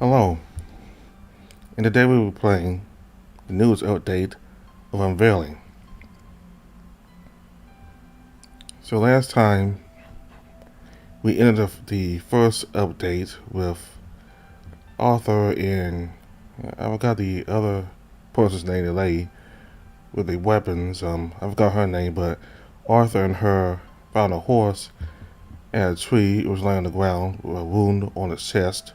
Hello, and today we were playing the news update of Unveiling. So last time we ended the first update with Arthur and I forgot the other person's name, the lady with the weapons. I forgot her name, but Arthur and her found a horse at a tree. It was laying on the ground with a wound on its chest.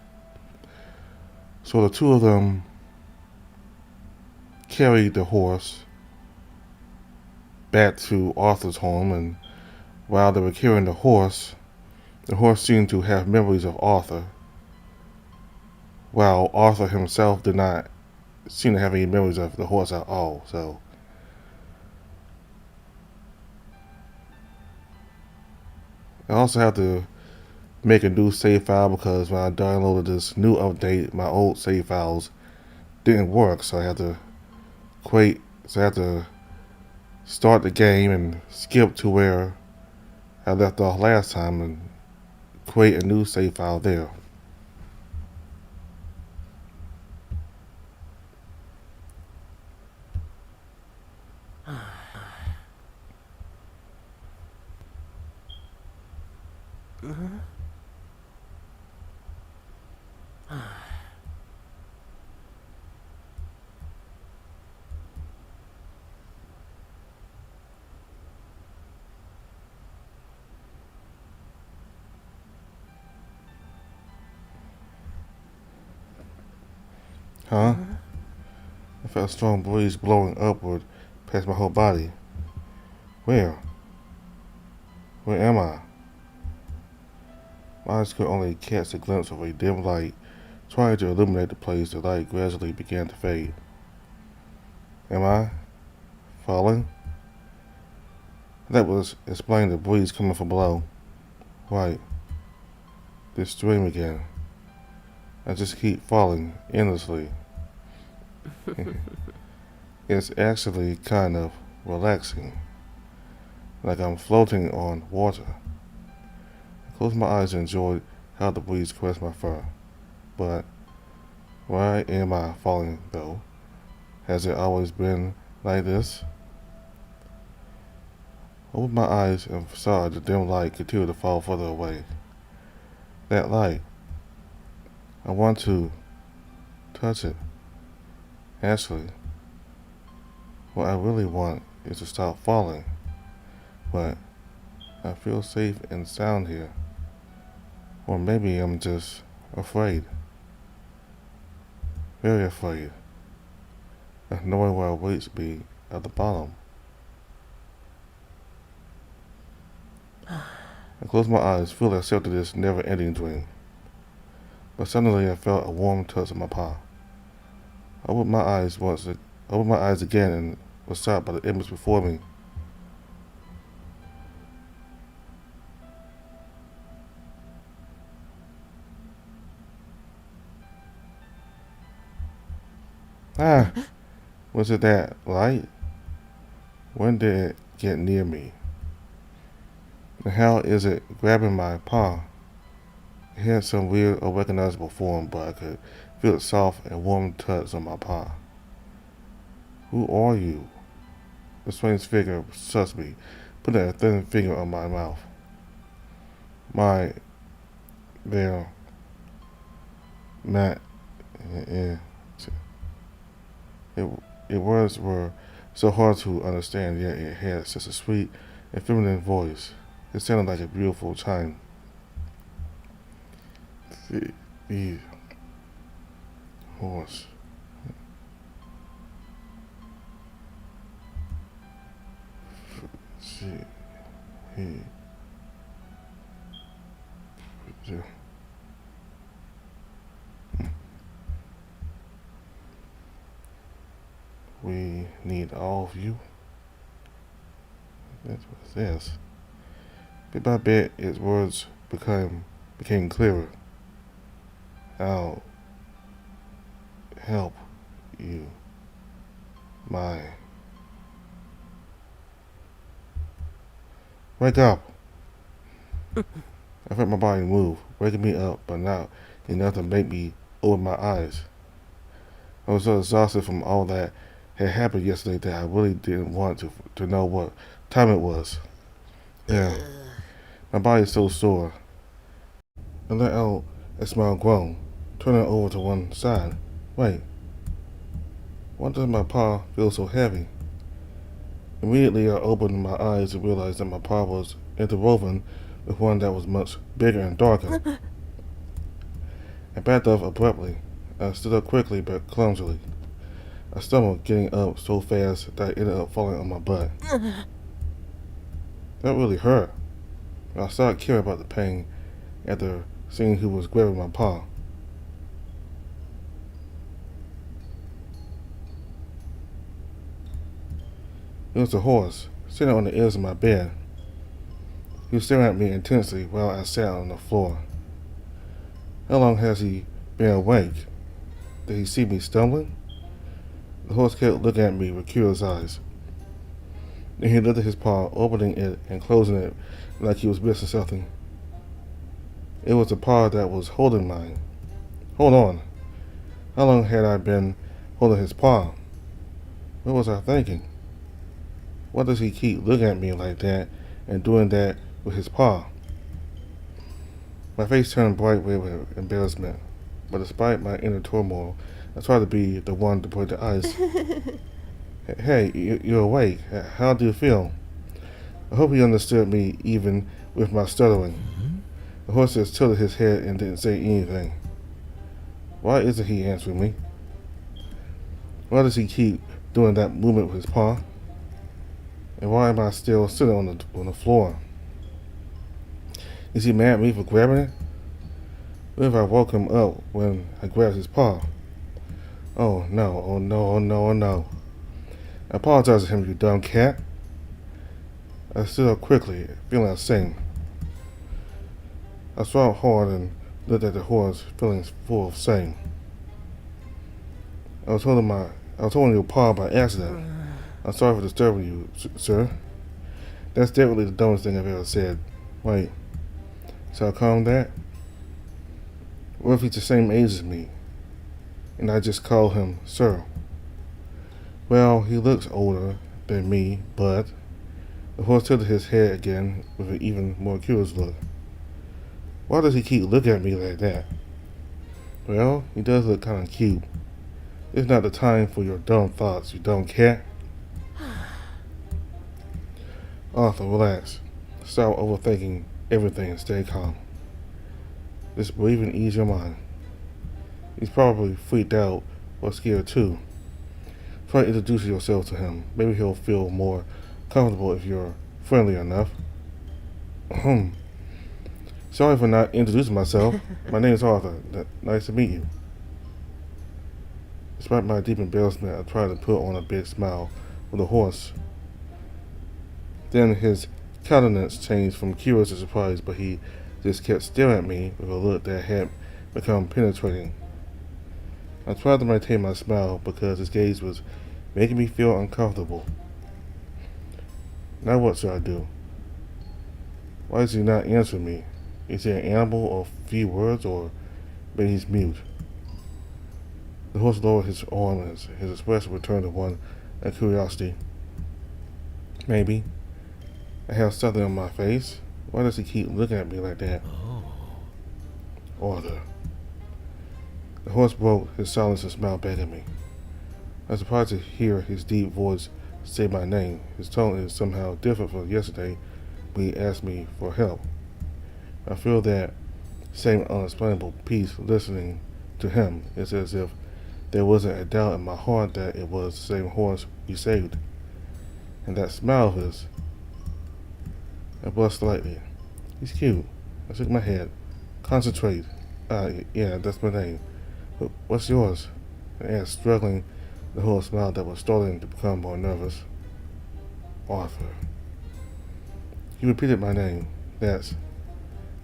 So the two of them carried the horse back to Arthur's home, and while they were carrying the horse seemed to have memories of Arthur, while Arthur himself did not seem to have any memories of the horse at all. So I also have to make a new save file because when I downloaded this new update, my old save files didn't work. So I had to quit. So I had to start the game and skip to where I left off last time and create a new save file there. Huh? I felt a strong breeze blowing upward past my whole body. Where? Where am I? My eyes could only catch a glimpse of a dim light. Trying to illuminate the place, the light gradually began to fade. Am I falling? That was explaining the breeze coming from below. Right. This stream again. I just keep falling endlessly. It's actually kind of relaxing. Like I'm floating on water. I closed my eyes and enjoyed how the breeze caressed my fur. But why am I falling though? Has it always been like this? I opened my eyes and saw the dim light continue to fall further away. That light. I want to touch it. Actually, what I really want is to stop falling. But I feel safe and sound here. Or maybe I'm just afraid. Very afraid of knowing what awaits me at the bottom. I closed my eyes, fully accepting this never-ending dream. But suddenly I felt a warm touch on my paw. I opened my eyes again and was stopped by the image before me. Ah, was it that light? When did it get near me? And how is it grabbing my paw? It had some weird, unrecognizable form, but I could feel its soft and warm touch on my paw. Who are you? The strange figure sussed me, putting a thin finger on my mouth. My, there, Matt, it, it words were so hard to understand, yet it had such a sweet and feminine voice. It sounded like a beautiful chime. The horse. She, he, yeah. We need all of you. That's what it says. Bit by bit, its words became clearer. I'll help you, my. Wake up! I felt my body move, waking me up, but not enough to make me over my eyes. I was so exhausted from all that had happened yesterday that I really didn't want to know what time it was. Yeah, my body is so sore. I let out a small groan, turning over to one side. Wait, why does my paw feel so heavy? Immediately I opened my eyes and realized that my paw was interwoven with one that was much bigger and darker. I backed off abruptly. I stood up quickly but clumsily. I stumbled, getting up so fast that I ended up falling on my butt. That really hurt. I started caring about the pain after seeing who was grabbing my paw. It was a horse, sitting on the edge of my bed. He was staring at me intensely while I sat on the floor. How long has he been awake? Did he see me stumbling? The horse kept looking at me with curious eyes. Then he lifted his paw, opening it and closing it like he was missing something. It was the paw that was holding mine. Hold on. How long had I been holding his paw? What was I thinking? Why does he keep looking at me like that and doing that with his paw? My face turned bright red with embarrassment, but despite my inner turmoil, I tried to be the one to break the ice. Hey, you're awake. How do you feel? I hope he understood me even with my stuttering. The horse just tilted his head and didn't say anything. Why isn't he answering me? Why does he keep doing that movement with his paw? And why am I still sitting on the floor? Is he mad at me for grabbing it? What if I woke him up when I grabbed his paw? Oh no, oh no, oh no, oh no. I apologize to him, you dumb cat. I stood up quickly, feeling ashamed. I swallowed hard and looked at the horse, feeling full of shame. I was holding your paw by accident. I'm sorry for disturbing you, sir. That's definitely the dumbest thing I've ever said. Wait, shall I call him that? What if he's the same age as me, and I just call him sir? Well, he looks older than me, but... The horse tilted his head again with an even more curious look. Why does he keep looking at me like that? Well, he does look kind of cute. It's not the time for your dumb thoughts, you dumb cat. Arthur, relax. Stop overthinking everything and stay calm. Just breathe and ease your mind. He's probably freaked out or scared too. Try to introduce yourself to him. Maybe he'll feel more comfortable if you're friendly enough. Sorry for not introducing myself. My name is Arthur. Nice to meet you. Despite my deep embarrassment, I tried to put on a big smile with the horse. Then his countenance changed from curious to surprised, but he just kept staring at me with a look that had become penetrating. I tried to maintain my smile because his gaze was making me feel uncomfortable. Now what should I do? Why is he not answering me? Is he an animal or few words, or maybe he's mute? The horse lowered his arm and his expression returned to one of curiosity. Maybe. I have something on my face. Why does he keep looking at me like that? Arthur. The horse broke his silence and smiled back at me. I was surprised to hear his deep voice say my name. His tone is somehow different from yesterday when he asked me for help. I feel that same unexplainable peace listening to him. It's as if there wasn't a doubt in my heart that it was the same horse we saved. And that smile of his. I blushed slightly. He's cute. I shook my head. Concentrate. Yeah, that's my name. But what's yours? I asked, struggling the whole smile that was starting to become more nervous. Arthur. He repeated my name. That's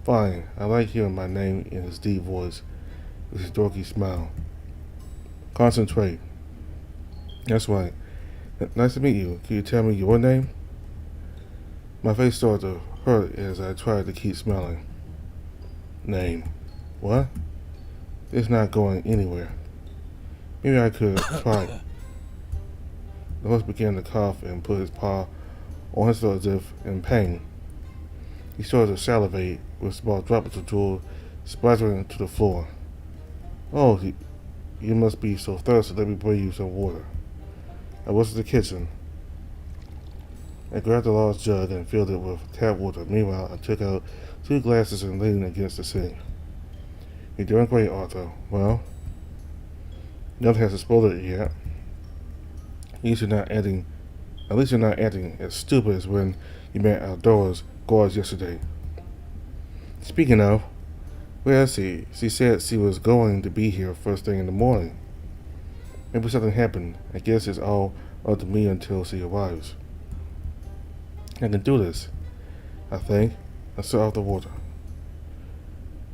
fine. I like hearing my name in his deep voice with his dorky smile. Concentrate. That's right. Nice to meet you. Can you tell me your name? My face started to hurt as I tried to keep smiling. Name. What? It's not going anywhere. Maybe I could try it. The horse began to cough and put his paw on his throat as if in pain. He started to salivate, with small droplets of drool splattering to the floor. Oh, you must be so thirsty. Let me bring you some water. I was in the kitchen. I grabbed a large jug and filled it with tap water. Meanwhile, I took out 2 glasses and leaned against the sink. You're doing great, Arthur. Well, nothing has exploded yet. At least you're not acting as stupid as when you met Adora's guards yesterday. Speaking of, where is she? She said she was going to be here first thing in the morning. Maybe something happened. I guess it's all up to me until she arrives. I can do this, I think. I set off the water.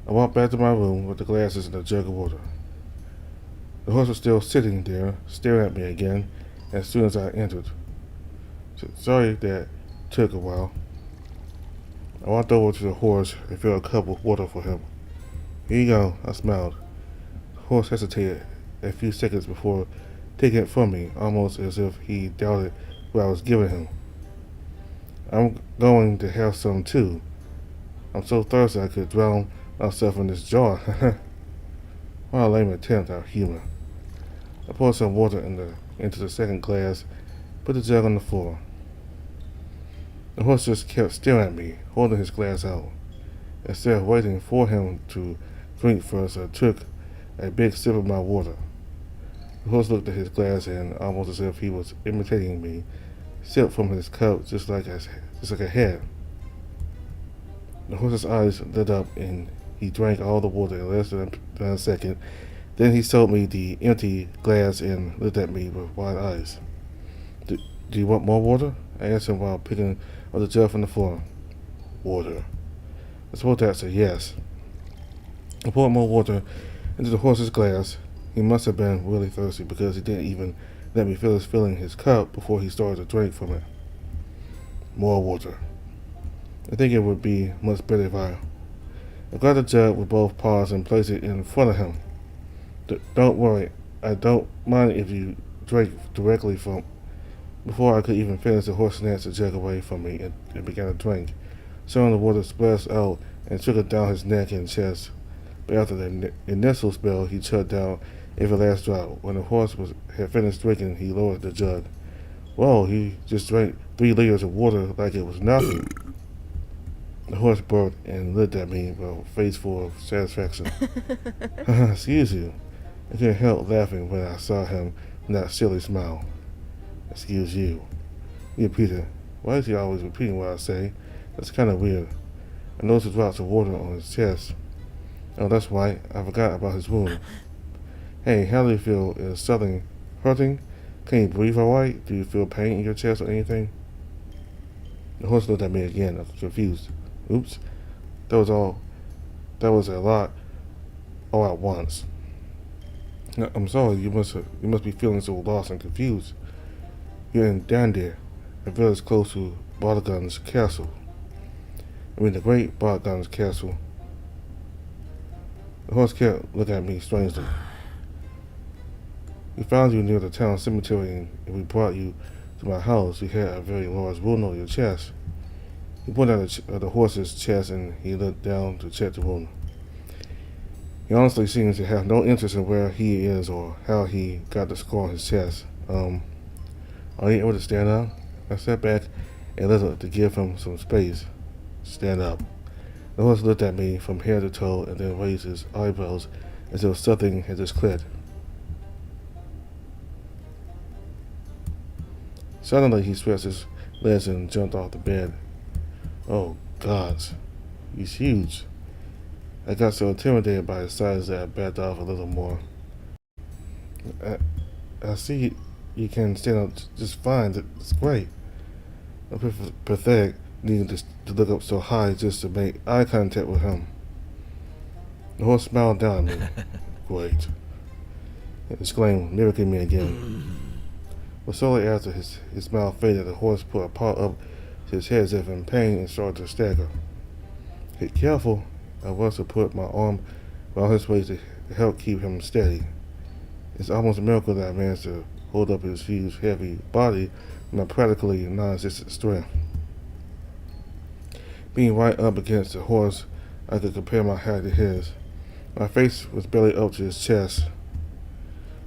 I walked back to my room with the glasses and a jug of water. The horse was still sitting there, staring at me again as soon as I entered. Sorry that took a while. I walked over to the horse and filled a cup of water for him. Here you go, I smiled. The horse hesitated a few seconds before taking it from me, almost as if he doubted what I was giving him. I'm going to have some too. I'm so thirsty I could drown myself in this jar. What a lame attempt at humor. I poured some water into the second glass, put the jug on the floor. The horse just kept staring at me, holding his glass out. Instead of waiting for him to drink first, I took a big sip of my water. The horse looked at his glass and, almost as if he was imitating me, sipped from his cup just like I had. The horse's eyes lit up and he drank all the water in less than a second. Then he sold me the empty glass and looked at me with wide eyes. Do you want more water? I asked him while picking up the jug from the floor. Water. I suppose that's a yes. I poured more water into the horse's glass. He must have been really thirsty because he didn't even let me finish filling his cup before he started to drink from it. More water. I think it would be much better if I grabbed the jug with both paws and placed it in front of him. Don't worry, I don't mind if you drink directly from. Before I could even finish, the horse snatched the jug away from me and began to drink. Soon the water splashed out and trickled down his neck and chest. But after the initial spell, he shut down every last drop. When the horse had finished drinking, he lowered the jug. Whoa, he just drank 3 liters of water like it was nothing. The horse burped and looked at me with a face full of satisfaction. Excuse you. I couldn't help laughing when I saw him with that silly smile. Excuse you. He repeated. Why is he always repeating what I say? That's kind of weird. I noticed the drops of water on his chest. Oh, that's right. I forgot about his wound. Hey, how do you feel? Is something hurting? Can you breathe all right? Do you feel pain in your chest or anything? The horse looked at me again, confused. Oops. That was a lot all at once. I'm sorry, you must be feeling so lost and confused. You're in Dandir, a village close to Bardagon's castle. I mean the great Bardagon's castle. The horse kept looking at me strangely. We found you near the town cemetery and we brought you to my house. You had a very large wound on your chest. He pointed at the horse's chest and he looked down to check the wound. He honestly seems to have no interest in where he is or how he got the scar on his chest. Are you able to stand up? I sat back and listened to give him some space. Stand up. The horse looked at me from head to toe and then raised his eyebrows as if something had just clicked. Suddenly he stretched his legs and jumped off the bed. Oh, gods. He's huge. I got so intimidated by his size that I backed off a little more. I see you can stand up just fine. It's great. I'm pathetic needing to look up so high just to make eye contact with him. The horse smiled down at me. Great. He exclaimed, mimicking me again. But shortly after his smile faded, the horse put a paw up to his head as if in pain and started to stagger. Hey, careful. I was to put my arm around his waist to to help keep him steady. It's almost a miracle that I managed to hold up his huge, heavy body with my practically non-existent strength. Being right up against the horse, I could compare my height to his. My face was barely up to his chest.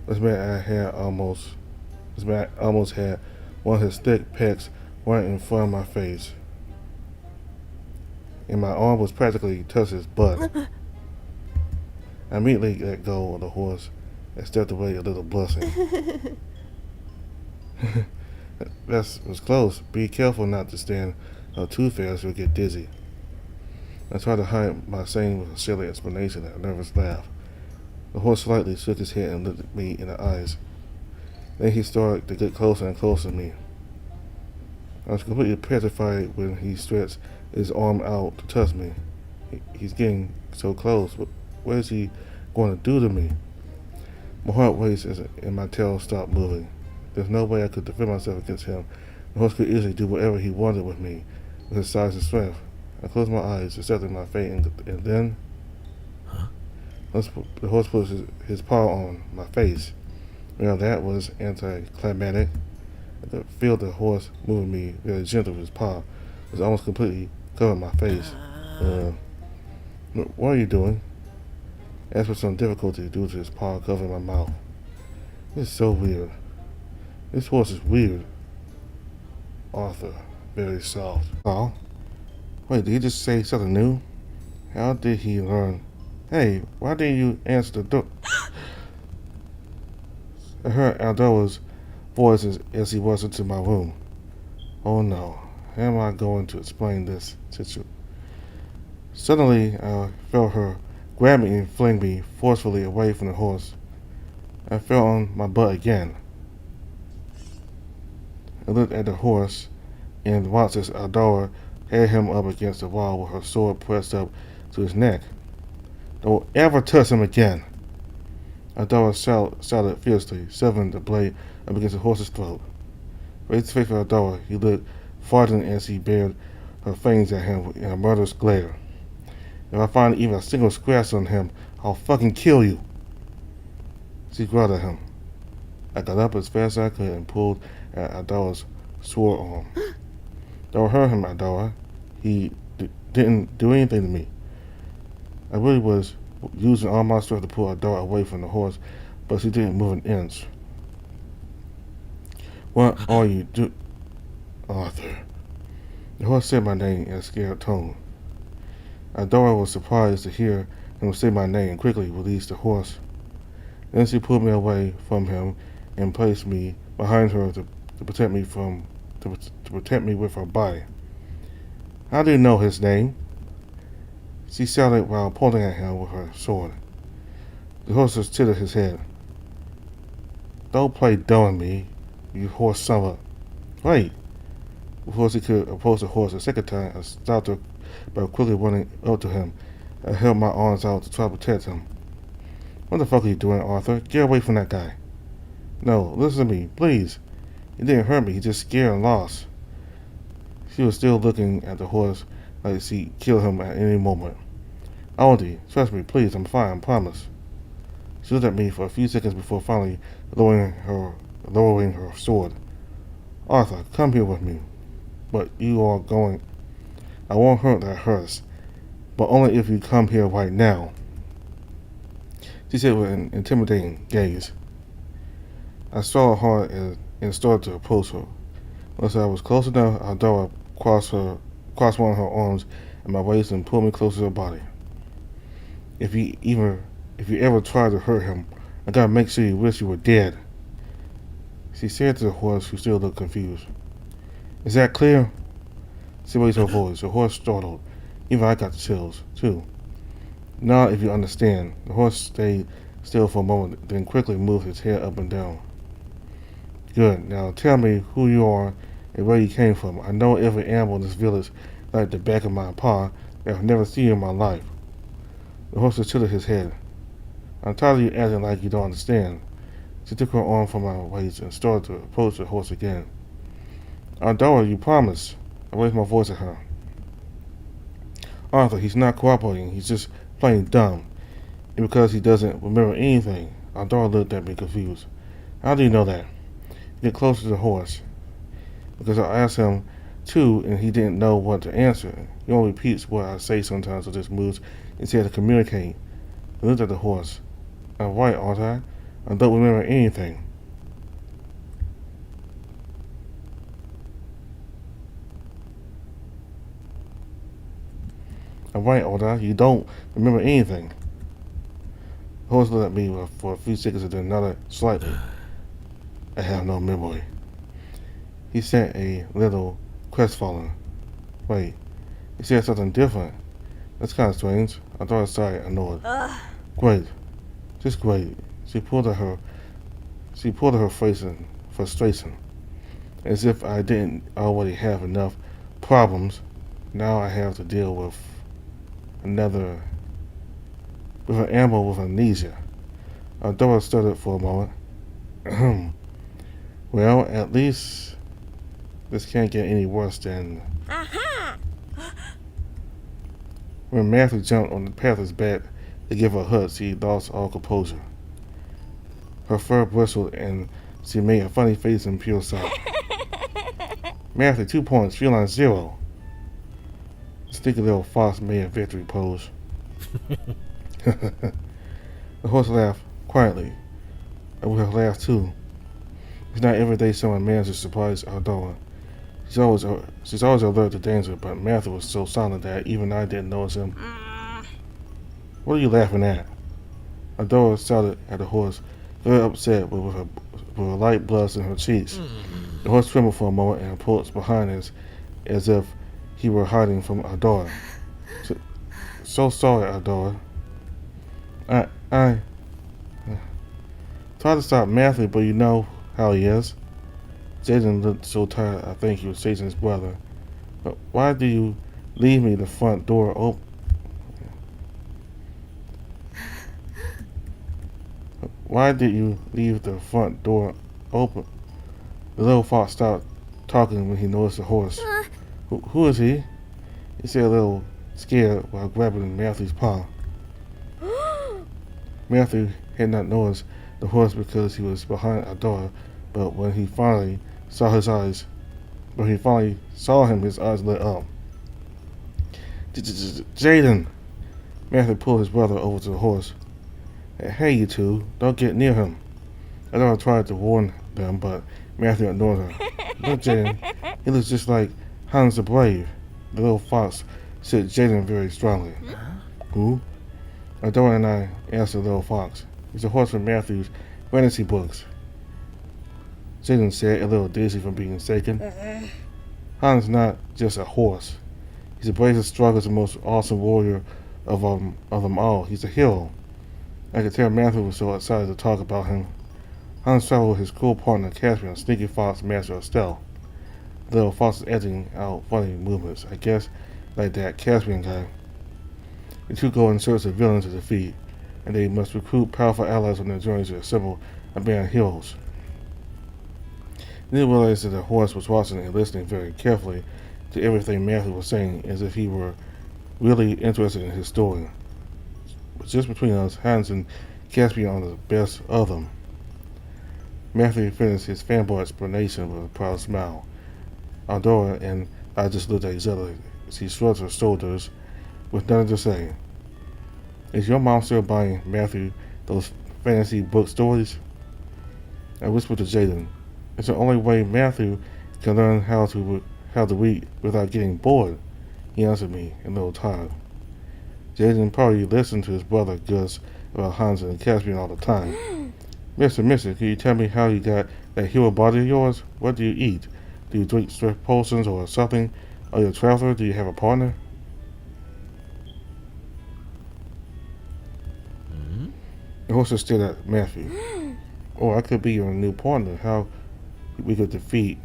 This man almost had one of his thick pecs right in front of my face, and my arm was practically touching his butt. I immediately let go of the horse and stepped away a little blushing. That was close. Be careful not to stand up too fast or get dizzy. I tried to hide my saying with a silly explanation and a nervous laugh. The horse slightly shook his head and looked at me in the eyes. Then he started to get closer and closer to me. I was completely petrified when he stretched his arm out to touch me. He's getting so close. What is he going to do to me? My heart raced and my tail stopped moving. There's no way I could defend myself against him. The horse could easily do whatever he wanted with me, with his size and strength. I closed my eyes, accepting my fate, and then the horse put his paw on my face. Well, that was anticlimactic. I could feel the horse moving me very gently with his paw. It was almost completely covering my face. What are you doing? I asked with some difficulty due to his paw covering my mouth. This is so weird. This horse is weird. Arthur, very soft. Oh? Wait, did he just say something new? How did he learn? Hey, why didn't you answer the door? I heard Adora's voice as he was into my room. Oh no, how am I going to explain this situation? Suddenly, I felt her grab me and fling me forcefully away from the horse. I fell on my butt again. I looked at the horse and watched as Adora had him up against the wall with her sword pressed up to his neck. Don't ever touch him again! Adora shouted fiercely, severing the blade up against the horse's throat. Face to face with Adora, he looked frightened as he bared her fangs at him in a murderous glare. If I find even a single scratch on him, I'll fucking kill you! She growled at him. I got up as fast as I could and pulled at Adora's sword arm. Don't hurt him, Adora. He didn't do anything to me. I really was using all my strength to pull Adora away from the horse, but she didn't move an inch. What are you doing, Arthur? The horse said my name in a scared tone. Adora was surprised to hear him say my name and quickly released the horse. Then she pulled me away from him and placed me behind her to protect me with her body. How do you know his name? She shouted while pointing at him with her sword. The horse just tilted his head. Don't play dumb with me, you horse son of a... Wait! Before she could approach the horse a second time, I stopped her by quickly running up to him. I held my arms out to try to protect him. What the fuck are you doing, Arthur? Get away from that guy. No, listen to me, please. He didn't hurt me, he just scared and lost. She was still looking at the horse like she'd kill him at any moment. Auntie, trust me, please, I'm fine, I promise. She looked at me for a few seconds before finally lowering her sword. Arthur, come here with me. But you are going... I won't hurt that hurts, but only if you come here right now. She said with an intimidating gaze. I swallowed hard and started to approach her. Once I was close enough, Adora crossed one of her arms at my waist and pulled me closer to her body. If you ever try to hurt him, I gotta make sure you wish you were dead. She said to the horse, who still looked confused. Is that clear? She raised her voice. The horse startled. Even I got the chills, too. Now, if you understand. The horse stayed still for a moment, then quickly moved his head up and down. Good. Now tell me who you are and where you came from. I know every animal in this village like the back of my paw that I've never seen in my life. The horse tilted his head. I'm tired of you acting like you don't understand. She took her arm from my waist and started to approach the horse again. Adora, you promised. I raised my voice at her. Arthur, he's not cooperating. He's just plain dumb. And because he doesn't remember anything, Adora looked at me confused. How do you know that? Get closer to the horse. Because I asked him too, and he didn't know what to answer. He only repeats what I say sometimes, or just moves instead of communicate. I looked at the horse. I'm right, aren't I? I don't remember anything. I'm right, aren't I? You don't remember anything. The horse looked at me for a few seconds and then nodded slightly. I have no memory. He said a little crestfallen. Wait, he said something different. That's kind of strange. I thought I sighed annoyed. Great. Just great. She pulled at her face in frustration. As if I didn't already have enough problems. Now I have to deal with an animal with amnesia. Adora stuttered for a moment. Well, at least this can't get any worse than... Aha! When Matthew jumped on the Panther's back to give her a hug, she lost all composure. Her fur bristled and she made a funny face in pure shock. Matthew, 2 points, feline 0. The stinky little fox made a victory pose. The horse laughed quietly. I would have laughed too. It's not every day someone manages to surprise Adora. She's always alert to danger, but Matthew was so silent that even I didn't notice him. What are you laughing at? Adora shouted at the horse, very upset, but with a light blush in her cheeks. The horse trembled for a moment and approached behind us as if he were hiding from Adora. So sorry, Adora. I tried to stop Matthew, but you know how he is. Jaden looked so tired I think he was chasing his brother. But why do you leave me the front door open? Why did you leave the front door open? The little fox stopped talking when he noticed the horse. Who is he? He said a little scared while grabbing Matthew's paw. Matthew had not noticed the horse because he was behind Adora, but when he finally saw him, his eyes lit up. Jaden! Matthew pulled his brother over to the horse. Hey, you two, don't get near him. Adora tried to warn them, but Matthew ignored her. Look, Jaden, he looks just like Hans the Brave. The little fox said Jaden very strongly. Who? Adora and I asked the little fox. He's a horse from Matthew's fantasy books. Jaden said, a little dizzy from being shaken. Hans is not just a horse. He's the bravest, strongest, and most awesome warrior of them all. He's a hero. I could tell Matthew was so excited to talk about him. Hans traveled with his cool partner Caspian, sneaky fox master of stealth. The little fox is editing out funny movements. I guess like that Caspian guy. The two go in search of villains to defeat, and they must recruit powerful allies on their journey to assemble a band of heroes. Neil realized that the horse was watching and listening very carefully to everything Matthew was saying, as if he were really interested in his story. But just between us, Hans and Caspian are the best of them. Matthew finished his fanboy explanation with a proud smile. Adora and I just looked at each other. She shrugged her shoulders with nothing to say. Is your mom still buying Matthew those fantasy book stories? I whispered to Jaden. It's the only way Matthew can learn how to read without getting bored. He answered me, a little tired. Jaden probably listened to his brother Gus about Hans and Caspian all the time. Mister, can you tell me how you got that hero body of yours? What do you eat? Do you drink stress potions or something? Are you a traveler? Do you have a partner? The horse stared at Matthew. Oh, I could be your new partner. How we could defeat...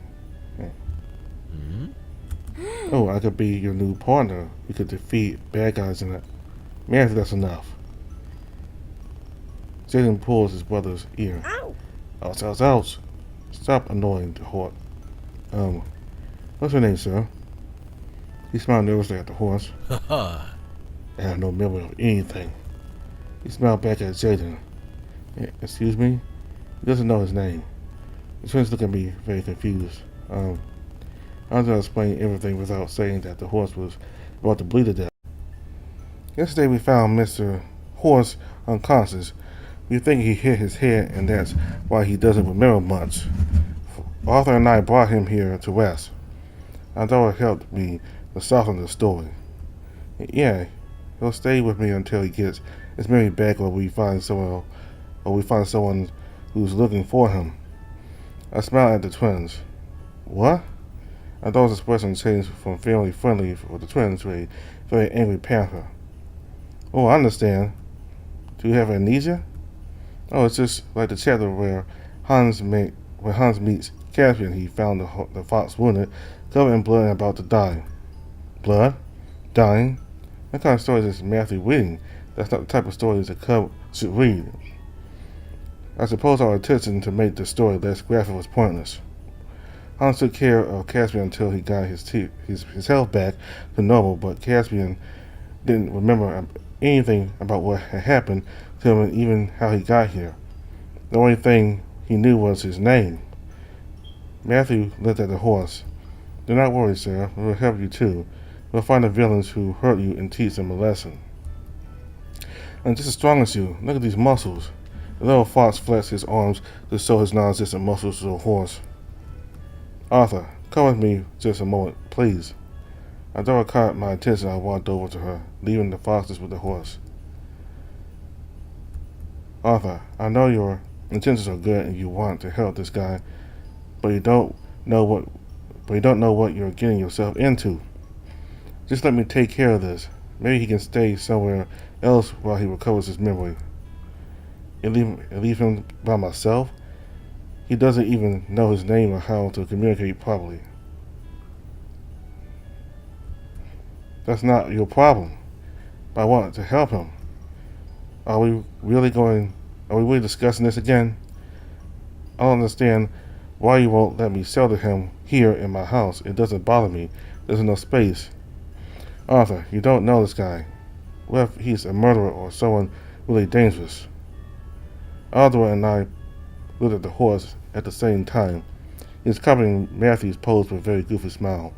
Oh, I could be your new partner. We could defeat bad guys in it. Matthew, that's enough. Jaden pulls his brother's ear. Ouch. Stop annoying the horse. What's your name, sir? He smiled nervously at the horse. I have no memory of anything. He smiled back at Jaden. Excuse me? He doesn't know his name. The twins look at me very confused. I was going to explain everything without saying that the horse was about to bleed to death. Yesterday we found Mr. Horse unconscious. We think he hit his head and that's why he doesn't remember much. Arthur and I brought him here to rest. Adora helped me to soften the story. Yeah, he'll stay with me until he gets his memory back or we find someone who's looking for him. I smiled at the twins. What? Adora's expression changed from family friendly for the twins to a very angry panther. Oh, I understand. Do you have amnesia? Oh, it's just like the chapter where Hans meets Caspian. He found the fox wounded, covered in blood and about to die. Blood? Dying? What kind of story is Matthew reading? That's not the type of stories a cub should read. I suppose our attention to make the story less graphic was pointless. Hans took care of Caspian until he got his health back to normal, but Caspian didn't remember anything about what had happened to him and even how he got here. The only thing he knew was his name. Matthew looked at the horse. Do not worry, sir. We will help you too. We'll find the villains who hurt you and teach them a lesson. I'm just as strong as you. Look at these muscles. The little fox flexed his arms to show his non-existent muscles to the horse. Arthur, come with me just a moment, please. Adora caught my attention. I walked over to her, leaving the foxes with the horse. Arthur, I know your intentions are good and you want to help this guy, but you don't know what you're getting yourself into. Just let me take care of this. Maybe he can stay somewhere else while he recovers his memory. And leave him by myself? He doesn't even know his name or how to communicate properly. That's not your problem. But I want to help him. Are we really discussing this again? I don't understand why you won't let me shelter him here in my house. It doesn't bother me. There's no space. Arthur, you don't know this guy. What if he's a murderer or someone really dangerous? Adora and I looked at the horse at the same time. He was copying Matthew's pose with a very goofy smile.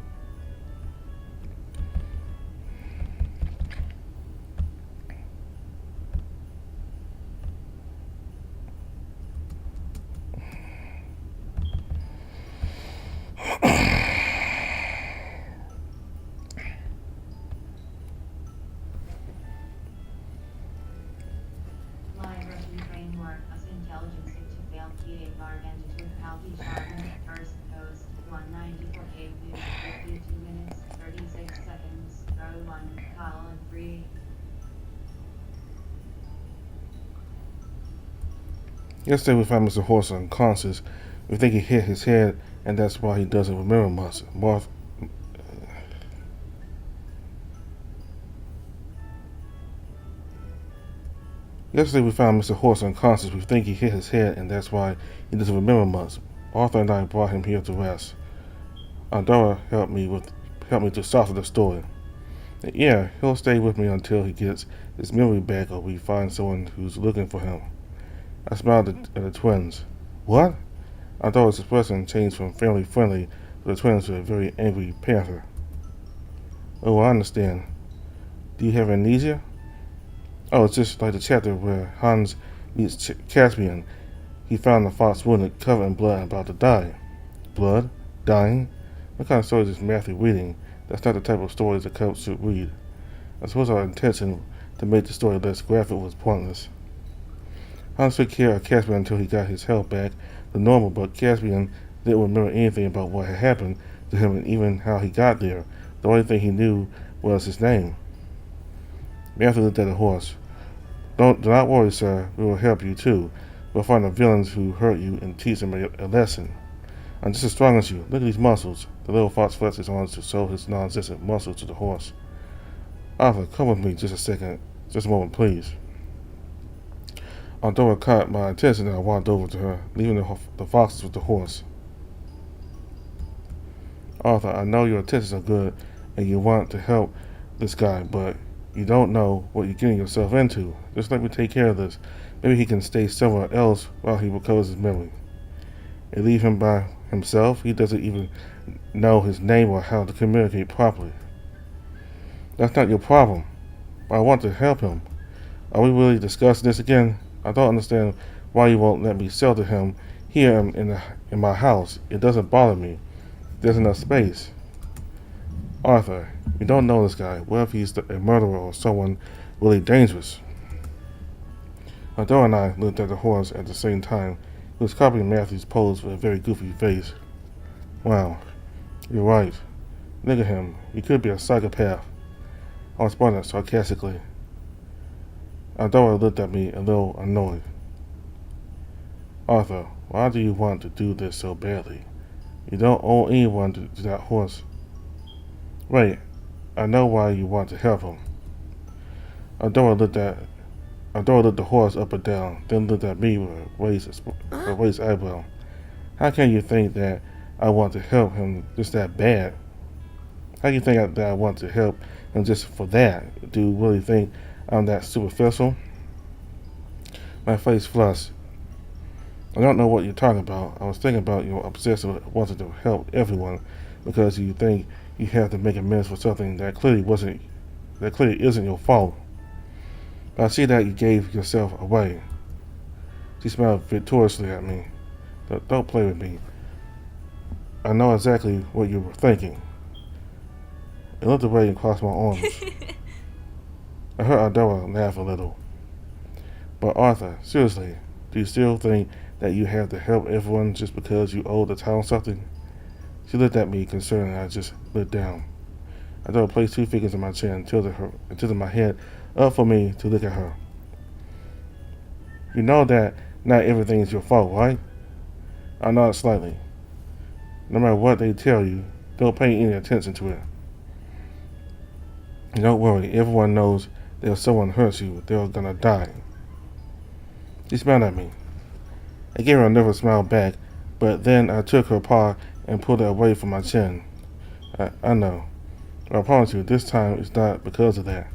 Yesterday we found Mr. Horse unconscious. We think he hit his head and that's why he doesn't remember much. Yesterday we found Mr. Horse unconscious. We think he hit his head and that's why he doesn't remember much. Arthur and I brought him here to rest. Adora helped me to soften the story. Yeah, he'll stay with me until he gets his memory back or we find someone who's looking for him. I smiled at the twins. What? Adora's expression changed from family friendly for the twins to a very angry panther. Oh, I understand. Do you have amnesia? Oh, it's just like the chapter where Hans meets Caspian. He found the fox wounded, covered in blood and about to die. Blood? Dying? What kind of stories is Matthew reading? That's not the type of stories a cub should read. I suppose our intention to make the story less graphic was pointless. Hans took care of Caspian until he got his health back to normal, but Caspian didn't remember anything about what had happened to him and even how he got there. The only thing he knew was his name. Matthew looked at the horse. Do not worry, sir. We will help you too. We'll find the villains who hurt you and teach them a lesson. I'm just as strong as you. Look at these muscles. The little fox flexed his arms to show his non-existent muscles to the horse. Arthur, come with me just a second. Just a moment, please. Adora caught my attention and I walked over to her, leaving the foxes with the horse. Arthur, I know your intentions are good and you want to help this guy, but You don't know what you're getting yourself into. Just let me take care of this. Maybe he can stay somewhere else while he recovers his memory. And leave him by himself? He doesn't even know his name or how to communicate properly. That's not your problem. I want to help him. Are we really discussing this again? I don't understand why you won't let me shelter him here in my house. It doesn't bother me. There's enough space. Arthur, you don't know this guy. What if he's a murderer or someone really dangerous? Adora and I looked at the horse at the same time. He was copying Matthew's pose with a very goofy face. Wow, you're right. Look at him. He could be a psychopath. I responded sarcastically. Adora looked at me a little annoyed. Arthur, why do you want to do this so badly? You don't owe anyone to that horse. Wait, I know why you want to help him. Adora looked the horse up and down, then looked at me with a raised eyebrow. How can you think that I want to help him just that bad? How do you think that I want to help him just for that? Do you really think I'm that superficial? My face flushed. I don't know what you're talking about. I was thinking about your obsessive wanting to help everyone because you think you have to make amends for something that clearly isn't your fault. But I see that you gave yourself away. She smiled victoriously at me. Don't play with me. I know exactly what you were thinking. I looked away and crossed my arms. I heard Adora laugh a little. But Arthur, seriously, do you still think that you have to help everyone just because you owe the town something? She looked at me concerned and I just looked down. Adora placed 2 fingers on my chin and tilted my head up for me to look at her. You know that not everything is your fault, right? I nodded slightly. No matter what they tell you, don't pay any attention to it. And don't worry, everyone knows that if someone hurts you, they're gonna die. She smiled at me. I gave her a nervous smile back, but then I took her paw and pulled it away from my chin. I know. But I promise you, this time it's not because of that.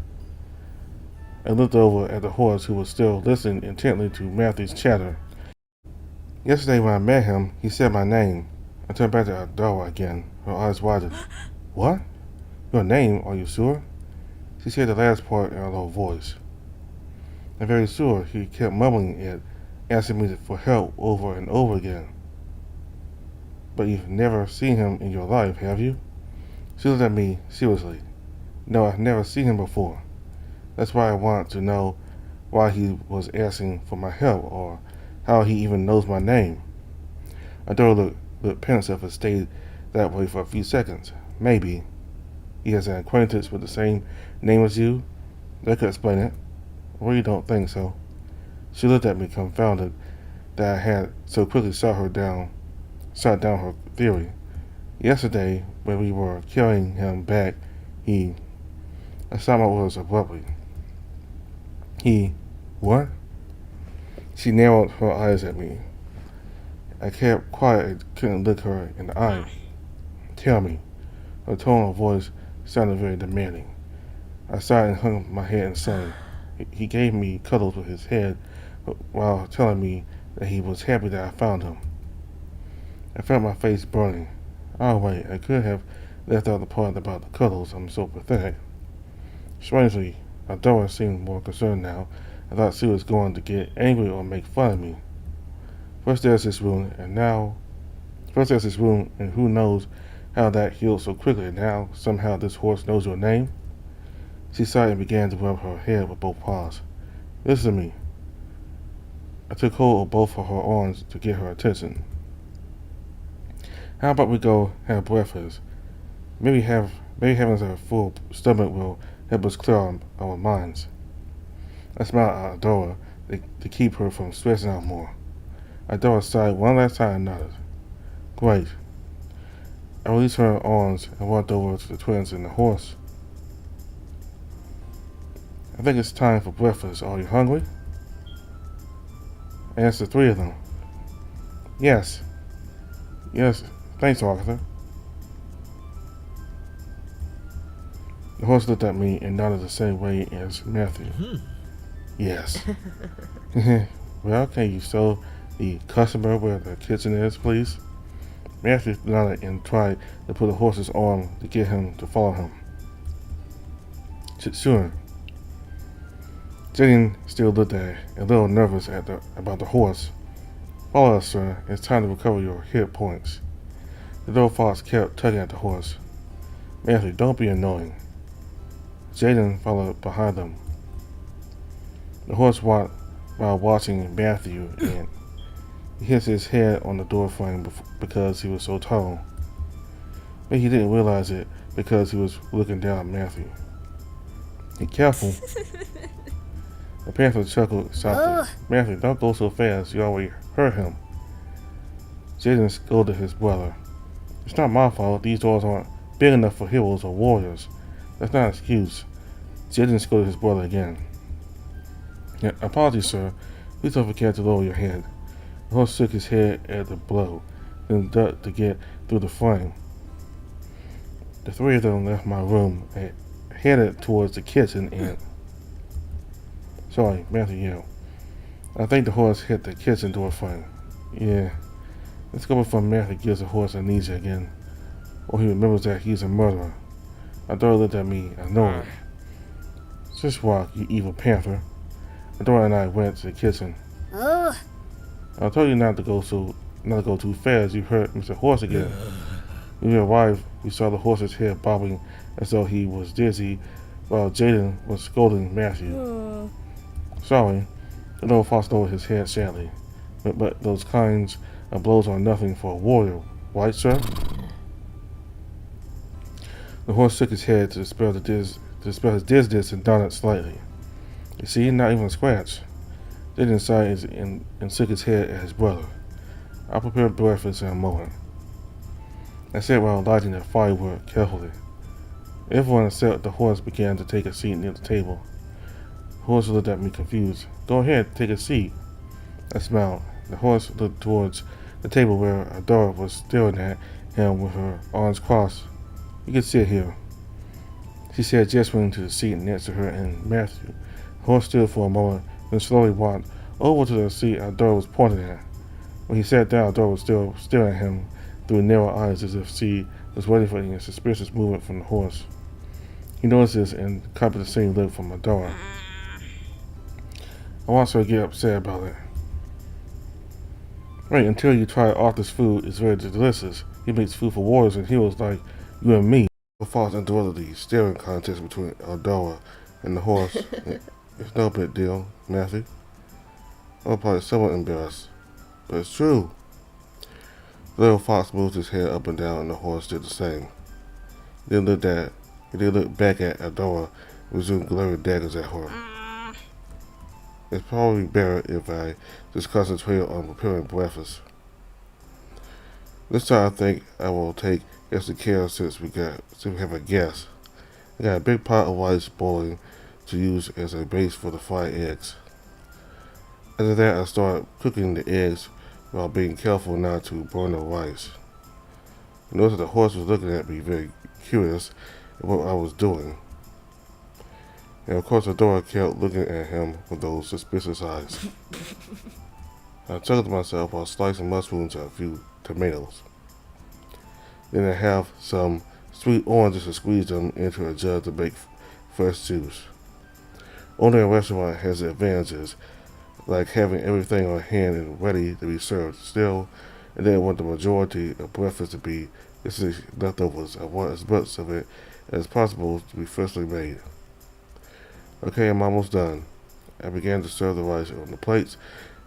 I looked over at the horse who was still listening intently to Matthew's chatter. Yesterday when I met him, he said my name. I turned back to Adora again. Her eyes widened. What? Your name? Are you sure? She said the last part in a low voice. I'm very sure. He kept mumbling it, asking me for help over and over again. But you've never seen him in your life, have you? She looked at me seriously. No, I've never seen him before. That's why I want to know why he was asking for my help, or how he even knows my name. Adora looked pensive and stayed that way for a few seconds. Maybe he has an acquaintance with the same name as you. That could explain it. Or you don't think so. She looked at me confounded that I had so quickly shot down her theory. Yesterday, when we were carrying him back, I stopped my words abruptly. What? She narrowed her eyes at me. I kept quiet and couldn't look her in the eye. Tell me. Her tone of voice sounded very demanding. I sighed and hung my head in shame. He gave me cuddles with his head while telling me that he was happy that I found him. I felt my face burning. Oh wait, I could have left out the part about the cuddles. I'm so pathetic. Strangely, Adora seemed more concerned now. I thought she was going to get angry or make fun of me. First there's this wound, and who knows how that healed so quickly, and now somehow this horse knows your name? She sighed and began to rub her head with both paws. Listen to me. I took hold of both of her arms to get her attention. How about we go have breakfast? Maybe having a full stomach will help us clear our minds. I smiled at Adora to keep her from stressing out more. Adora sighed one last time and nodded. Great. I released her arms and walked over to the twins and the horse. I think it's time for breakfast. Are you hungry? I asked the 3 of them. Yes. Thanks, Arthur. The The horse looked at me and nodded the same way as Matthew. Yes. Well, can you show the customer where the kitchen is, please? Matthew nodded and tried to put the horse's arm to get him to follow him. Sure. Jaden still looked a little nervous about the horse. Follow us, sir. It's time to recover your hit points. The little fox kept tugging at the horse. Matthew, don't be annoying. Jaden followed behind them. The horse walked while watching Matthew, and he hit his head on the door frame because he was so tall. But he didn't realize it because he was looking down at Matthew. Be careful. The panther chuckled softly. Matthew, don't go so fast. You already hurt him. Jaden scolded his brother. It's not my fault. These doors aren't big enough for heroes or warriors. That's not an excuse. Jaden scolded his brother again. Yeah, apologies, sir. Please don't forget to lower your head. The horse shook his head at the blow, then ducked to get through the frame. The three of them left my room and headed towards the kitchen and... Sorry, Matthew yelled. I think the horse hit the kitchen door frame. Yeah. Let's go before Matthew gives the horse amnesia again. Or he remembers that he's a murderer. Adora looked at me, annoyed. Just walk, you evil panther. Adora and I went to the kitchen. I told you not to go too fast. You hurt Mr. Horse again. When we arrived, we saw the horse's head bobbing as though he was dizzy, while Jaden was scolding Matthew. Sorry, the little fox lowered his head sadly. But those kinds of blows are nothing for a warrior, right, sir? The horse shook his head to dispel his dizziness and nodded slightly. You see, not even a scratch. Jaden sighed and shook his head at his brother. I'll prepare breakfast in a moment. I said while lighting the firewood carefully. Everyone except the horse began to take a seat near the table. The horse looked at me confused. Go ahead, take a seat. I smiled. The horse looked towards the table where Adora was staring at him with her arms crossed. You can sit here, she said, gesturing to the seat next to her and Matthew. The horse stood for a moment, then slowly walked over to the seat Adora was pointing at. When he sat down, Adora was still staring at him through narrow eyes as if she was waiting for any suspicious movement from the horse. He noticed this and copied the same look from Adora. I watched her get upset about it. Right, until you try Arthur's food, it's very delicious. He makes food for warriors and heroes like you and me. The false infidelity staring contest between Adora and the horse. It's no big deal, Matthew. I'm probably somewhat embarrassed, but it's true. The little fox moved his head up and down, and the horse did the same. He then looked back at Adora and resumed glaring daggers at her. It's probably better if I just concentrate on preparing breakfast. This time I think I will take extra care since we have a guest. I got a big pot of rice boiling to use as a base for the fried eggs. After that, I started cooking the eggs while being careful not to burn the rice. I noticed that the horse was looking at me very curious at what I was doing. And of course, Adora kept looking at him with those suspicious eyes. I chuckled to myself while slicing mushrooms and a few tomatoes. Then I have some sweet oranges and squeeze them into a jug to make fresh juice. Only a restaurant has the advantages, like having everything on hand and ready to be served. Still, I didn't want the majority of breakfast to be leftovers. I want as much of it as possible to be freshly made. Okay, I'm almost done. I began to serve the rice on the plates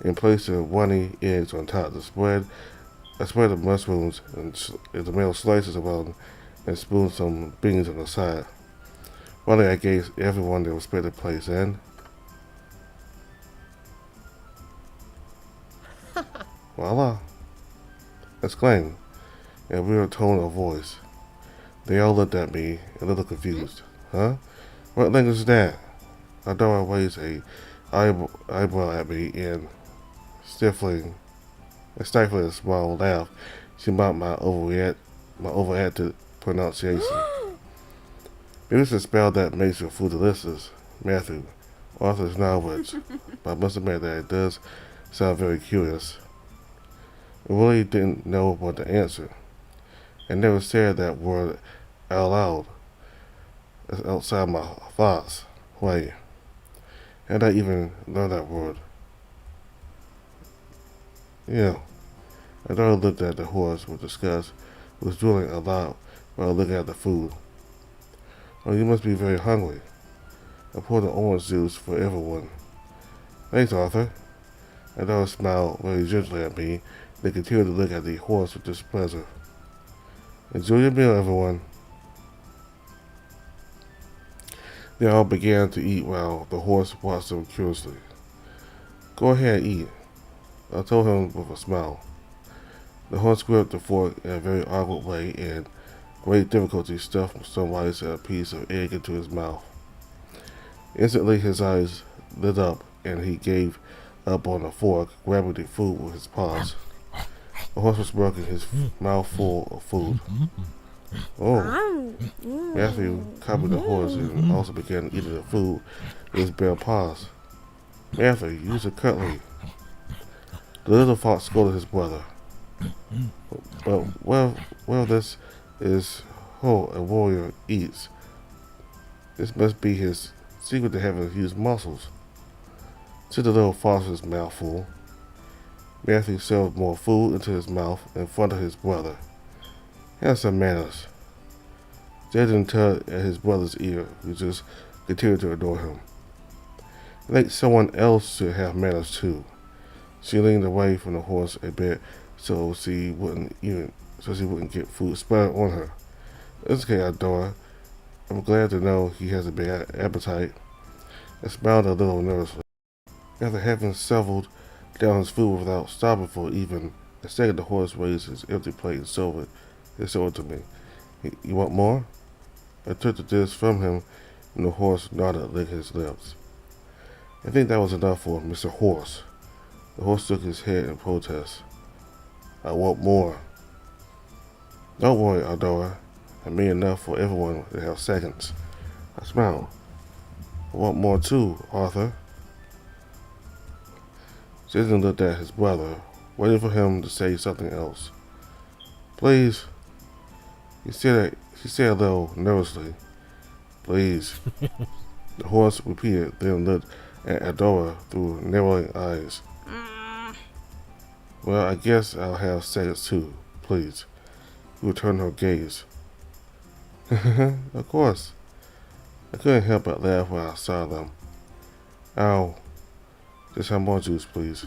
and placed the runny eggs on top. I spread the mushrooms and tomato slices around and spooned some beans on the side. Finally, I gave everyone their respective place and... Voila! Exclaimed in a weird tone of voice. They all looked at me, a little confused. Huh? What language is that? Adora raised an eyebrow at me and, stifling a stifling small laugh, she mocked my overacted pronunciation. Maybe it's a spell that makes your food delicious. Matthew, Arthur's knowledge. But I must admit that it does sound very curious. I really didn't know what to answer. I never said that word out loud. It's outside my thoughts. Wait, how did I even learn that word? Yeah. Adora looked at the horse with disgust, was drooling a lot while looking at the food. Oh, you must be very hungry. I poured the orange juice for everyone. Thanks, Arthur. Adora smiled very gently at me. They continued to look at the horse with displeasure. Enjoy your meal, everyone. They all began to eat while the horse watched them curiously. Go ahead, eat, I told him with a smile. The horse gripped the fork in a very awkward way and great difficulty stuffed some rice and a piece of egg into his mouth. Instantly his eyes lit up and he gave up on the fork, grabbing the food with his paws. The horse was working his mouth full of food. Oh, Matthew copied the horse and also began eating the food with his bare paws. Matthew, use a cutlery. The little fox scolded his brother. But well, this is how a warrior eats. This must be his secret to having huge muscles. To the little fox's mouthful, Matthew shoved more food into his mouth in front of his brother. Have some manners. Jaden tugged at his brother's ear, who just continued to adore him. I think someone else should have manners too. She leaned away from the horse a bit so she wouldn't get food splattered on her. It's okay, Adora. I'm glad to know he has a big appetite. I smiled a little nervously. After having shoveled down his food without stopping for even a second, the horse raised his empty plate and showed it to me. You want more? I took the dish from him and the horse nodded, licking his lips. I think that was enough for Mr. Horse. The horse shook his head in protest. I want more. Don't worry, Adora. I made enough for everyone to have seconds. I smiled. I want more too, Arthur. Jason looked at his brother, waiting for him to say something else. Please, he said a little nervously. Please. The horse repeated, then looked at Adora through narrowing eyes. Well, I guess I'll have seconds too, please. He returned her gaze. Of course. I couldn't help but laugh when I saw them. Ow. Just have more juice, please.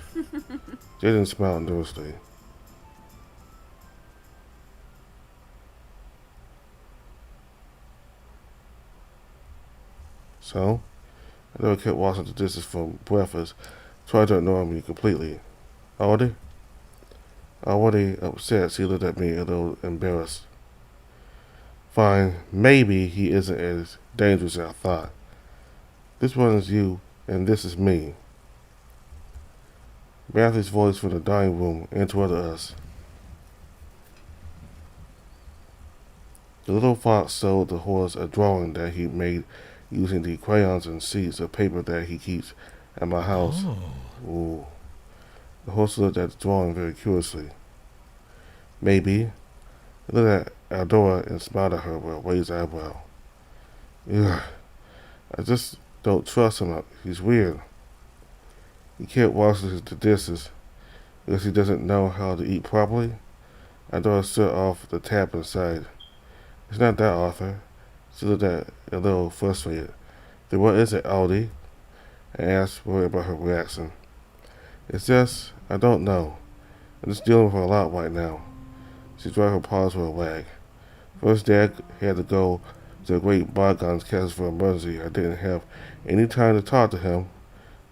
Jaden smiled nervously. So, I never kept washing the dishes from breakfast, trying to ignore me completely. Already upset, she looked at me a little embarrassed. Fine, maybe he isn't as dangerous as I thought. This one is you, and this is me. Matthew's voice from the dining room interrupted us. The little fox showed the horse a drawing that he made using the crayons and sheets of paper that he keeps at my house. Ooh. The horse looked at the drawing very curiously. Maybe. He looked at Adora and smiled at her with a raised eyebrow. Ugh. I just don't trust him. He's weird. He can't wash the dishes because he doesn't know how to eat properly. Adora shut off the tap inside. It's not that, Arthur. She looked at a little frustrated. Then what is it, Aldi? I asked, worried about her reaction. It's just, I don't know. I'm just dealing with her a lot right now. She dragged her paws with a wag. First, Dad had to go to the great Boggon's castle for an emergency. I didn't have any time to talk to him.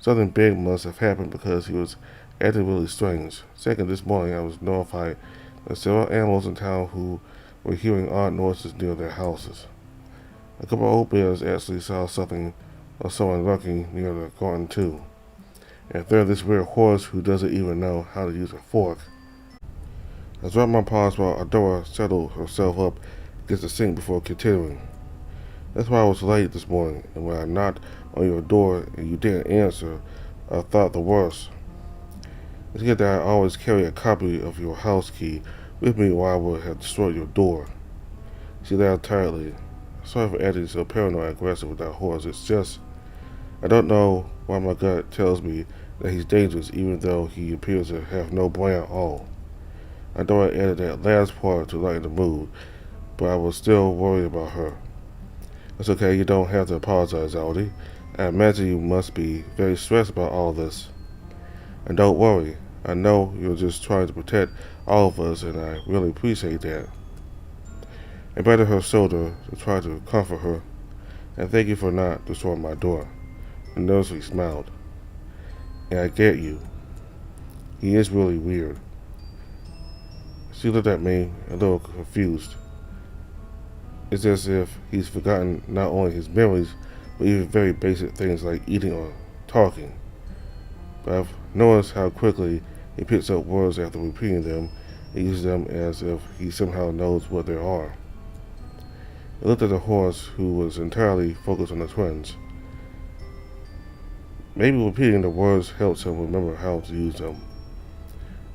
Something big must have happened because he was acting really strange. Second, this morning I was notified by several animals in town who were hearing odd noises near their houses. A couple of old bears actually saw something or someone lurking near the garden too. And third, this weird horse who doesn't even know how to use a fork. I dropped my paws while Adora settled herself up against the sink before continuing. That's why I was late this morning, and when I knocked on your door and you didn't answer, I thought the worst. It's good that I always carry a copy of your house key with me or I would have destroyed your door. She laughed tiredly. Sorry for acting so paranoid and aggressive with that horse. It's just, I don't know why my gut tells me that he's dangerous even though he appears to have no brain at all. I know I added that last part to lighten the mood, but I was still worried about her. It's okay, you don't have to apologize, Aldi. I imagine you must be very stressed about all this. And don't worry, I know you're just trying to protect all of us, and I really appreciate that. I patted her shoulder to try to comfort her, and thank you for not destroying my door. And nervously smiled. And I get you. He is really weird. She looked at me, a little confused. It's as if he's forgotten not only his memories, but even very basic things like eating or talking. But I've noticed how quickly he picks up words after repeating them and uses them as if he somehow knows what they are. I looked at the horse, who was entirely focused on the twins. Maybe repeating the words helps him remember how to use them.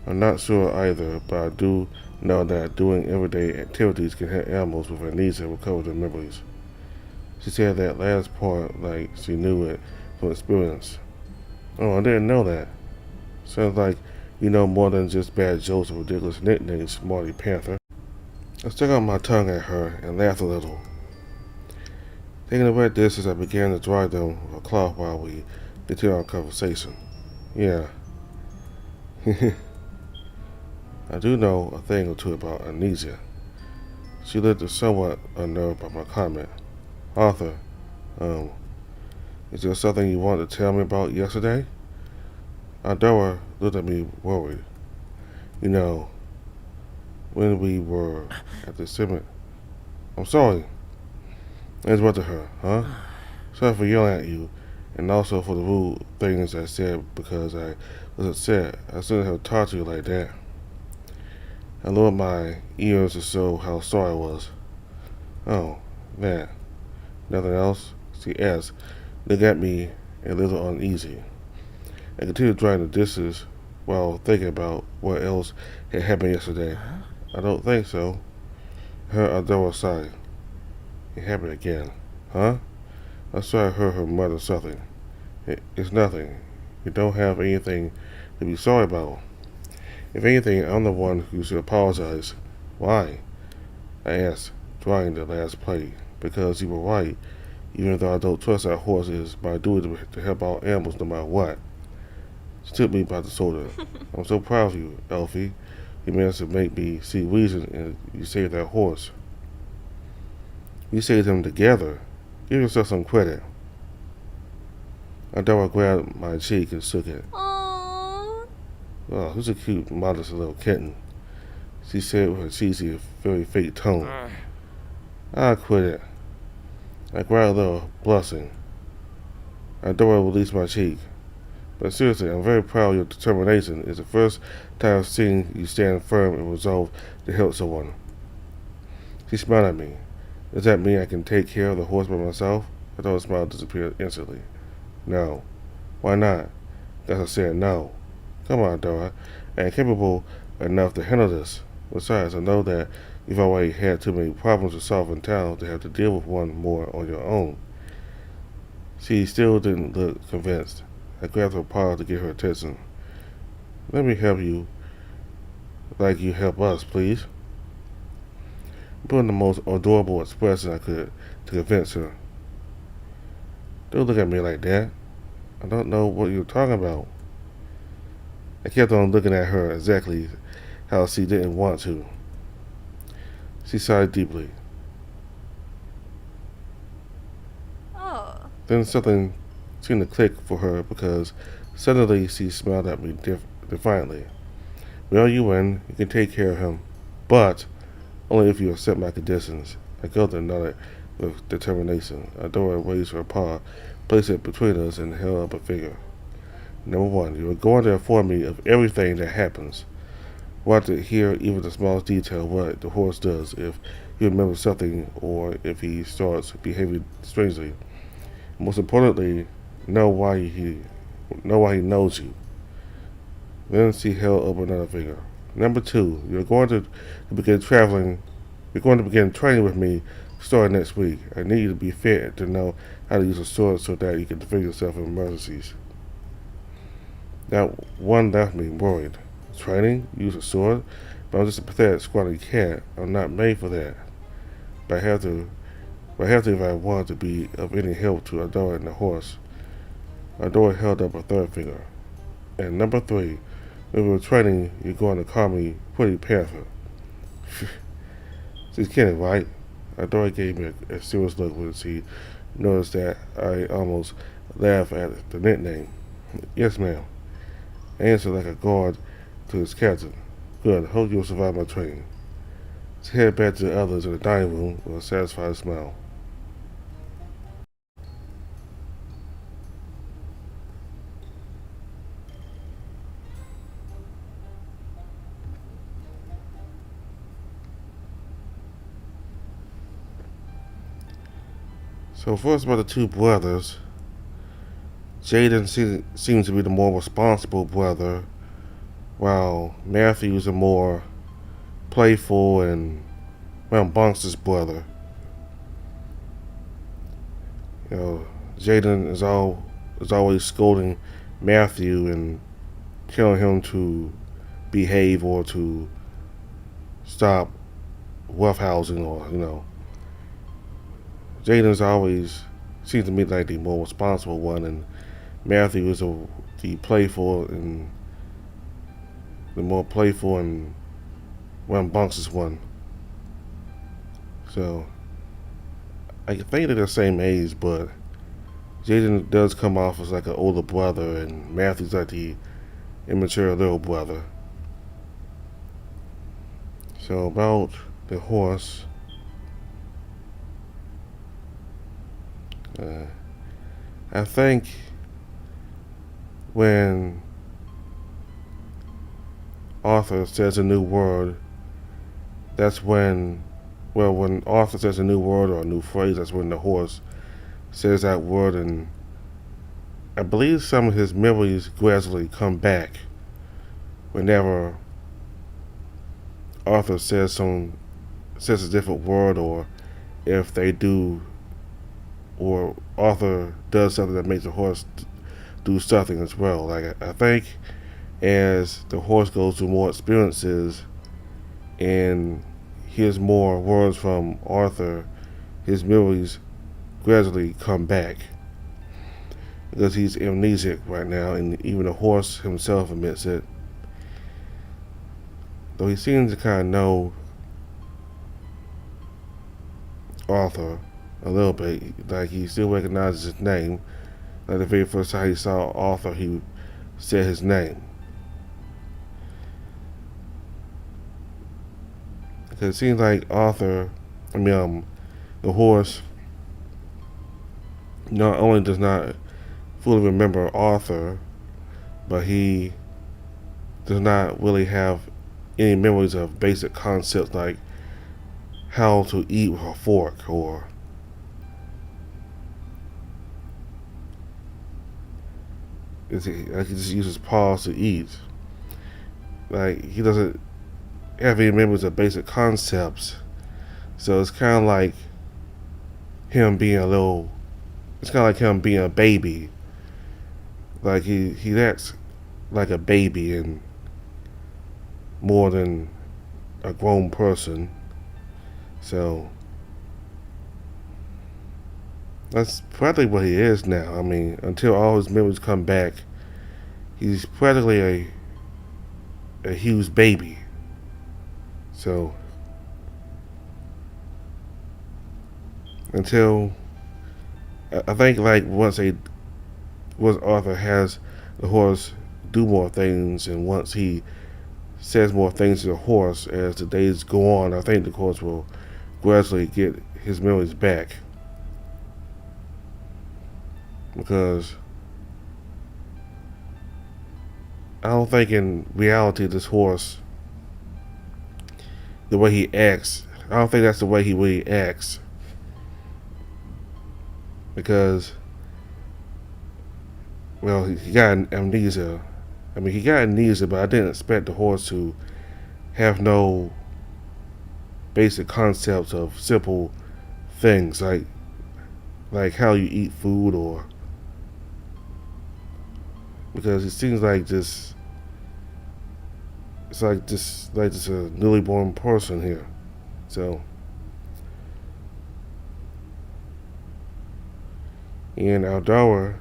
I'm not sure either, but I do know that doing everyday activities can help animals with amnesia recover their memories. She said that last part like she knew it from experience. Oh, I didn't know that. Sounds like you know more than just bad jokes or ridiculous nicknames, Smarty Panther. I stuck out my tongue at her and laughed a little. Taking the wet dishes, I began to dry them with a cloth while we continued our conversation. Yeah. I do know a thing or two about amnesia. She looked somewhat unnerved by my comment. Arthur, is there something you wanted to tell me about yesterday? Adora looked at me worried. You know, when we were at the summit. I'm sorry. I interrupted her, huh? Sorry for yelling at you, and also for the rude things I said because I was upset. I shouldn't have talked to you like that. I lowered my ears to show how sorry I was. Oh, that. Nothing else? She asked, looking at me a little uneasy. I continued drying the dishes while thinking about what else had happened yesterday. I don't think so. I heard Adora sigh. It happened again. Huh? I saw I heard her mutter something. It's nothing. You don't have anything to be sorry about. If anything, I'm the one who should apologize. Why? I asked, drawing the last plate. Because you were right. Even though I don't trust our horses, but I do it to help out animals no matter what. She took me by the shoulder. I'm so proud of you, Elfie. You managed to make me see reason and you saved that horse. You saved them together. Give yourself some credit. Adora grabbed my cheek and shook it. Aww. Oh, who's a cute, modest little kitten? She said with her cheesy, very fake tone. I quit it. I cried a little, blushing. Adora released my cheek. But seriously, I'm very proud of your determination. It's the first time I've seen you stand firm and resolved to help someone. She smiled at me. Does that mean I can take care of the horse by myself? Adora's smile disappeared instantly. No. Why not? Guess I said no. Come on, Adora. I am capable enough to handle this. Besides, I know that you've already had too many problems to solve in town to have to deal with one more on your own. She still didn't look convinced. I grabbed her paw to get her attention. Let me help you like you help us, please. I put in the most adorable expression I could to convince her. Don't look at me like that. I don't know what you're talking about. I kept on looking at her exactly how she didn't want to. She sighed deeply. Oh. Then something seemed to click for her because suddenly she smiled at me defiantly. Well, you win. You can take care of him. But only if you accept my conditions. I gulped and nodded with determination. Adora raised her paw, placed it between us, and held up a finger. Number one, you are going to inform me of everything that happens. want to hear even the smallest detail what the horse does, if he remembers something or if he starts behaving strangely. Most importantly, know why he knows you. Then she held up another finger. Number two, begin traveling. You're going to begin training with me starting next week. I need you to be fit to know how to use a sword so that you can defend yourself in emergencies. That one left me worried. Training? Use a sword? But I'm just a pathetic, scrawny cat. I'm not made for that. But I have to if I want to be of any help to Adora and the horse. Adora held up a third finger. And number three, when we were training, you're going to call me Pretty Panther. She's kidding, right? Adora gave me a serious look when she noticed that I almost laughed at the nickname. Yes, ma'am. I answered like a guard to his captain. Good. Hope you'll survive my training. Let's head back to the others in the dining room with a satisfied smile. So first about the two brothers. Jaden seems to be the more responsible brother, while Matthew's a more playful and rambunctious brother. You know, Jaden is always scolding Matthew and telling him to behave or to stop roughhousing, or Jaden's always seems to me like the more responsible one, and Matthew is the more playful and rambunctious one. So I think they're the same age, but Jaden does come off as like an older brother, and Matthew's like the immature little brother. So about the horse, I think when Arthur says a new word, that's when Arthur says a new word or a new phrase, that's when the horse says that word, and I believe some of his memories gradually come back whenever Arthur says a different word, or if they do, or Arthur does something that makes the horse do something as well. Like I think as the horse goes through more experiences and hears more words from Arthur, his memories gradually come back, because he's amnesic right now, and even the horse himself admits it. Though he seems to kind of know Arthur a little bit, like he still recognizes his name. Like the very first time he saw Arthur, he said his name. Because it seems like the horse not only does not fully remember Arthur, but he does not really have any memories of basic concepts like how to eat with a fork, or he just uses paws to eat. Like he doesn't have any memories of basic concepts. So it's kind of like him being a little. It's kind of like him being a baby. Like he acts like a baby and more than a grown person. So that's practically what he is now. I mean, until all his memories come back, he's practically a huge baby. So until I think like once Arthur has the horse do more things, and once he says more things to the horse as the days go on, I think the horse will gradually get his memories back. Because I don't think in reality this horse the way he acts. I don't think that's the way he really acts, because well, he got amnesia. I mean, he got amnesia, but I didn't expect the horse to have no basic concepts of simple things like how you eat food, or because it seems like just it's like just a newly born person here. So, in Adora,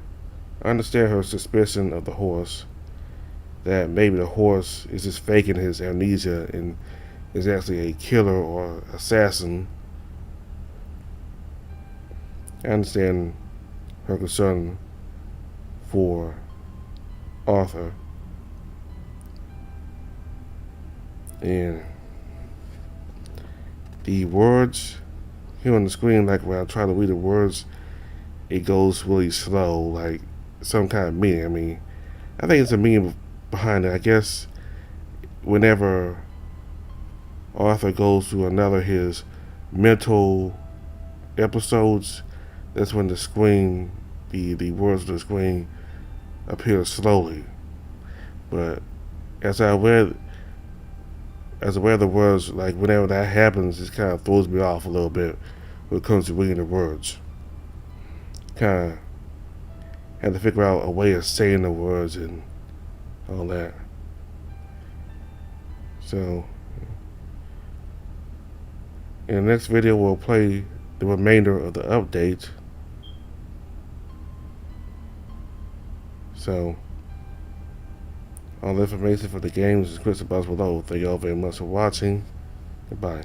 I understand her suspicion of the horse, that maybe the horse is just faking his amnesia and is actually a killer or assassin. I understand her concern for Arthur, and the words here on the screen, like when I try to read the words, it goes really slow, like some kind of meaning. I mean, I think it's a meaning behind it. I guess whenever Arthur goes through another of his mental episodes, that's when the words of the screen appear slowly. But as I read, as I read the words, like whenever that happens, it kind of throws me off a little bit when it comes to reading the words. Kind of have to figure out a way of saying the words and all that. So, in the next video, we'll play the remainder of the update. So, all the information for the games is listed below. Thank you all very much for watching. Goodbye.